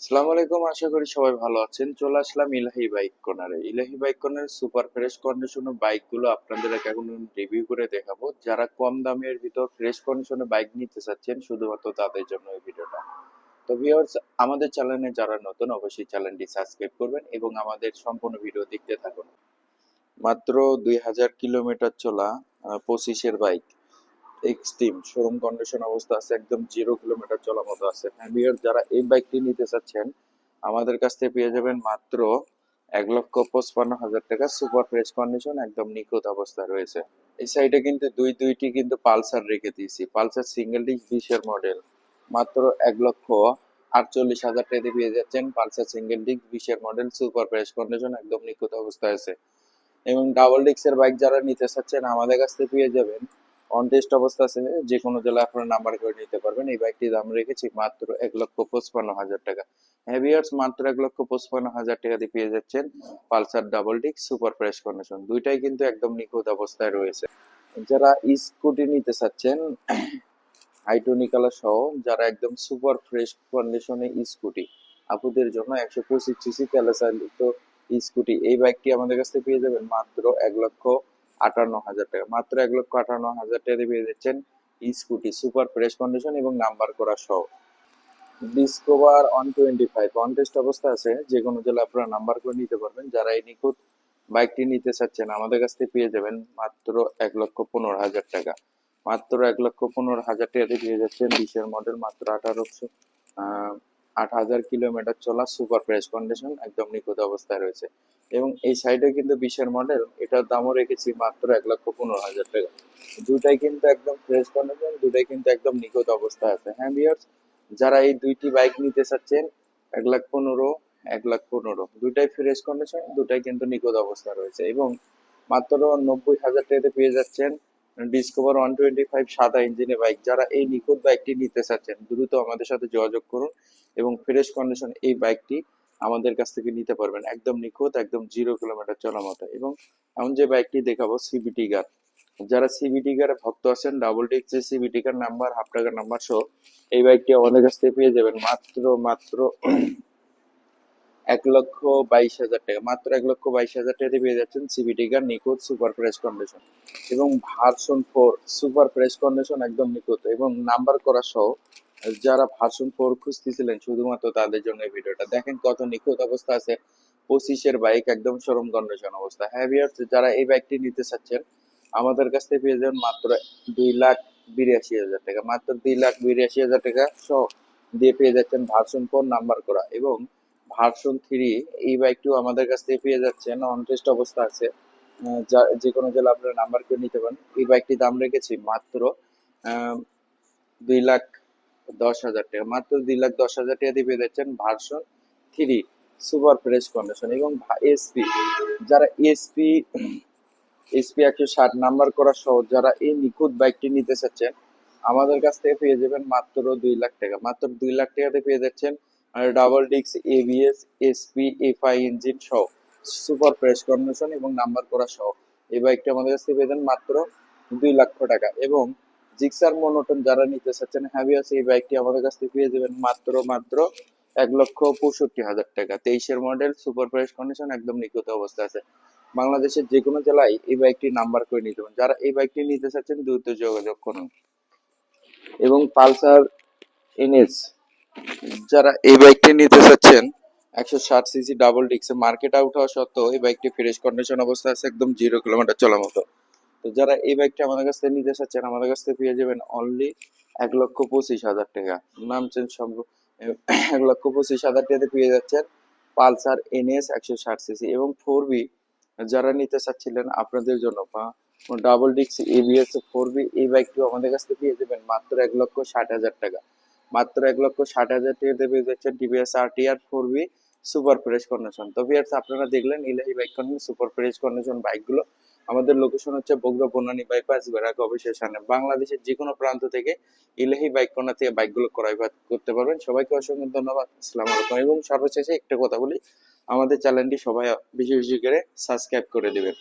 আসসালামু আলাইকুম, আশা করি সবাই ভালো আছেন। চলে আসলাম ইলাহি বাইক কর্নারে। ইলাহি বাইক কর্নারে সুপার ফ্রেশ কন্ডিশনে বাইকগুলো আপনাদের এখন রিভিউ করে দেখাবো। যারা কম দামের ভিতর ফ্রেশ কন্ডিশনে বাইক নিতে চাচ্ছেন, শুধুমাত্র তাদের জন্য এই ভিডিওটা। তো ভিউয়ার্স, আমাদের চ্যানেলে যারা নতুন, অবশ্যই চ্যানেলটি সাবস্ক্রাইব করবেন এবং আমাদের সম্পূর্ণ ভিডিও দেখতে থাকুন। মাত্র 2000 কিলোমিটার চলা 25-এর বাইক এক্সট্রিম শোরুম কন্ডিশন অবস্থা আছে, একদম 0 কিলোমিটার চলা মতো আছে। হ্যাঁ ভিউয়ার, যারা এই বাইকটি নিতে চাচ্ছেন আমাদের কাছ থেকে পেয়ে যাবেন মাত্র 1,55,000 টাকা। সুপার ফ্রেশ কন্ডিশন, একদম নিখুঁত অবস্থা রয়েছে। এই সাইডে কিন্তু দুইটি কিন্তু পালসার রেখে দিয়েছি, পালসার সিঙ্গেল ডিস্ক 20-এর মডেল। মাত্র 1,48,000 টাকা দিয়ে পেয়ে যাচ্ছেন পালসার সিঙ্গেল ডিস্ক 20-এর মডেল, সুপার ফ্রেশ কন্ডিশন, একদম নিখুঁত অবস্থায় আছে। এবং ডাবল ডিস্কের বাইক যারা নিতে চাচ্ছেন আমাদের কাছ থেকে পেয়ে যাবেন অন টেস্ট অবস্থা আছে, যে কোনো জেলায় আপনারা নাম্বার করে নিতে পারবেন। এই বাইকটির দাম রেখেছি মাত্র 1,55,000 টাকা। হ্যাভিয়ার্স, মাত্র 1,55,000 টাকা দিয়ে পেয়ে যাচ্ছেন Pulsar double disc super fresh condition. দুইটাই কিন্তু একদম নিখুঁত অবস্থায় রয়েছে। যারা স্কুটি নিতে চাচ্ছেন হাইটুনি কালার সহ, যারা একদম সুপার ফ্রেশ কন্ডিশনে স্কুটি, আপুদের জন্য 125 সিসি তেলে চালিত স্কুটি, এই বাইকটি আমাদের কাছ থেকে পেয়ে যাবেন মাত্র 1,58,000 টাকা। মাত্র 1,58,000 টাকা দিয়ে পেয়ে যাচ্ছেন স্কুটি সুপার ফ্রেশ কন্ডিশন এবং নাম্বার করা সহ। ডিসকভার 125 অন টেস্ট অবস্থা আছে, যে কোনো জেলায় আপনারা নাম্বার করে নিতে পারবেন। যারা এই নিখুঁত বাইকটি নিতে চাচ্ছেন আমাদের কাছ থেকে পেয়ে যাবেন মাত্র 1,15,000 টাকা। মাত্র 1,15,000 টাকা দিয়ে পেয়ে যাচ্ছেন 20-এর মডেল, মাত্র 8,000 কিলোমিটার চলা সুপার ফ্রেশ কন্ডিশন, একদম নিখুঁত অবস্থায় রয়েছে। এবং এই সাইডে কিন্তু 20-এর মডেল, এটার দামও রেখেছি মাত্র 1,15,000 টাকা। দুটাই কিন্তু একদম ফ্রেশ কন্ডিশন, দুটাই কিন্তু একদম নিখুঁত অবস্থায় আছে। হ্যাঁ ভিউয়ার্স, যারা এই দুইটি বাইক নিতে চাচ্ছেন 1,15,000, 1,15,000, দুটাই ফ্রেশ কন্ডিশন, দুটাই কিন্তু নিখুঁত অবস্থা রয়েছে। এবং মাত্র 90,000 টাকাতে পেয়ে যাচ্ছেন ডিসকভার 125 সাদা ইঞ্জিনের বাইক। যারা এই নিখুঁত বাইকটি নিতে চাচ্ছেন দ্রুত আমাদের সাথে যোগাযোগ করুন এবং ফ্রেশ কন্ডিশন এই বাইকটি আমাদের কাছ থেকে নিতে পারবেন, একদম নিখুঁত, একদম 0 কিলোমিটার চলা মতো। এবং আমি যে বাইকটি দেখাবো সিবিটি গার, যারা সিবিটি গারে ভক্ত আছেন, ডাবল ডিস্ক যে সিবিটি গার নাম্বার, হাফ টাকার নাম্বার সহ, এই বাইকটি আমাদের কাছ থেকে পেয়ে যাবেন মাত্র 1,22,000 টাকা। মাত্র 1,22,000 টাকা দিয়ে পেয়ে যাচ্ছেন সিবিটি গার নিখুঁত সুপার ফ্রেশ কন্ডিশন এবং ভার্সন 4 সুপার ফ্রেশ কন্ডিশন, একদম নিখুঁত এবং নাম্বার করা সহ। যারা ভার্সন 4 খুঁজতেছিলেন শুধুমাত্র তাদের জন্য এই ভিডিওটা দেখেন, কত নিখুঁত অবস্থা আছে। 25-এর বাইক, একদম শোরুম কন্ডিশন অবস্থা। হ্যাঁ ভিউয়ার্স, যারা এই বাইকটি নিতে চাচ্ছেন আমাদের কাছ থেকে পেয়ে যাবেন মাত্র 2,82,000 টাকা। মাত্র 2,82,000 টাকা সহ দিয়ে পেয়ে যাচ্ছেন ভার্সন 4 নাম্বার করা। এবং ভার্সন 3 এই বাইকটিও আমাদের কাছ থেকে পেয়ে যাচ্ছেন, অন টেস্ট অবস্থা আছে। যে কোনো জেলা আপনারা নাম্বার করে নিতে পারেন। এই বাইকটির দাম রেখেছি মাত্র 2,10,000 টাকা। মাত্র 2,10,000 টাকা দিয়ে পেয়ে যাচ্ছেন ভার্সন 3 সুপার ফ্রেশ কন্ডিশন। এবং এসপি, যারা এসপি 160 নাম্বার করা সহ, যারা এই নিখুঁত বাইকটি নিতে চাচ্ছেন আমাদের কাছ থেকে পেয়ে যাবেন মাত্র 2 লাখ টাকা। মাত্র 2 লাখ টাকাতে পেয়ে যাচ্ছেন double disc ABS SP FI engine সহ সুপার ফ্রেশ কন্ডিশন এবং নাম্বার করা সহ এই বাইকটি আমাদের কাছ থেকে পেয়ে যাবেন মাত্র 2 লক্ষ টাকা। এবং জিক্সার মনোটন যারা নিতে চাচ্ছেন হ্যাভিয়াস, এই বাইকটি আমাদের কাছ থেকে পেয়ে যাবেন মাত্র 1,65,000 টাকা। 23-এর মডেল, সুপার ফ্রেশ কন্ডিশন, একদম নিখুঁত অবস্থা আছে। বাংলাদেশের যে কোনো জেলায় এই বাইকটি নাম্বার করে নিতে পারেন। যারা এই বাইকটি নিতে চাচ্ছেন দ্রুত যোগাযোগ করুন। এবং পালসার এনএস, যারা এই বাইকটি নিতে চাচ্ছেন 160 CC double disc, market out হওয়া সত্ত্বেও এই বাইকটি ফ্রেশ কন্ডিশন অবস্থা আছে, একদম 0 কিলোমিটার চলা মতো। তো যারা এই বাইকটি আমাদের কাছ থেকে নিতে চাচ্ছেন আমাদের কাছ থেকে পেয়ে যাবেন অনলি 1,25,000 টাকা। নাম চেঞ্জ সম্ভব, 1,25,000 টাকাতে পেয়ে যাচ্ছেন পালসার এনএস 160 সিসি এবং 4বি। যারা নিতে চাচ্ছিলেন আপনাদের জন্য, বা ডাবল ডিস্ক এবিএস 4বি, এই বাইকটিও আমাদের কাছ থেকে পেয়ে যাবেন মাত্র 1,60,000 টাকা। মাত্র 1,60,000 টাকাতে পেয়ে যাচ্ছেন টিভিএস আরটিআর 4বি সুপার ফ্রেশ কন্ডিশন। তো ভিউয়ার্স, আপনারা দেখলেন Elahi bike condition super fresh condition বাইকগুলো। আমাদের লোকেশন হচ্ছে বগুড়া বনানী বাইপাস, বেড়াক অফিসের সামনে। বাংলাদেশের যে কোনো প্রান্ত থেকে ইলাহি বাইক কর্নার থেকে বাইকগুলো ক্রয় করতে পারবেন। সবাইকে অসংখ্য ধন্যবাদ, আসসালামু আলাইকুম। এবং সর্বশেষে একটা কথা বলি, আমাদের চ্যানেলটি সবাই বেশি বেশি করে সাবস্ক্রাইব করে দেবেন।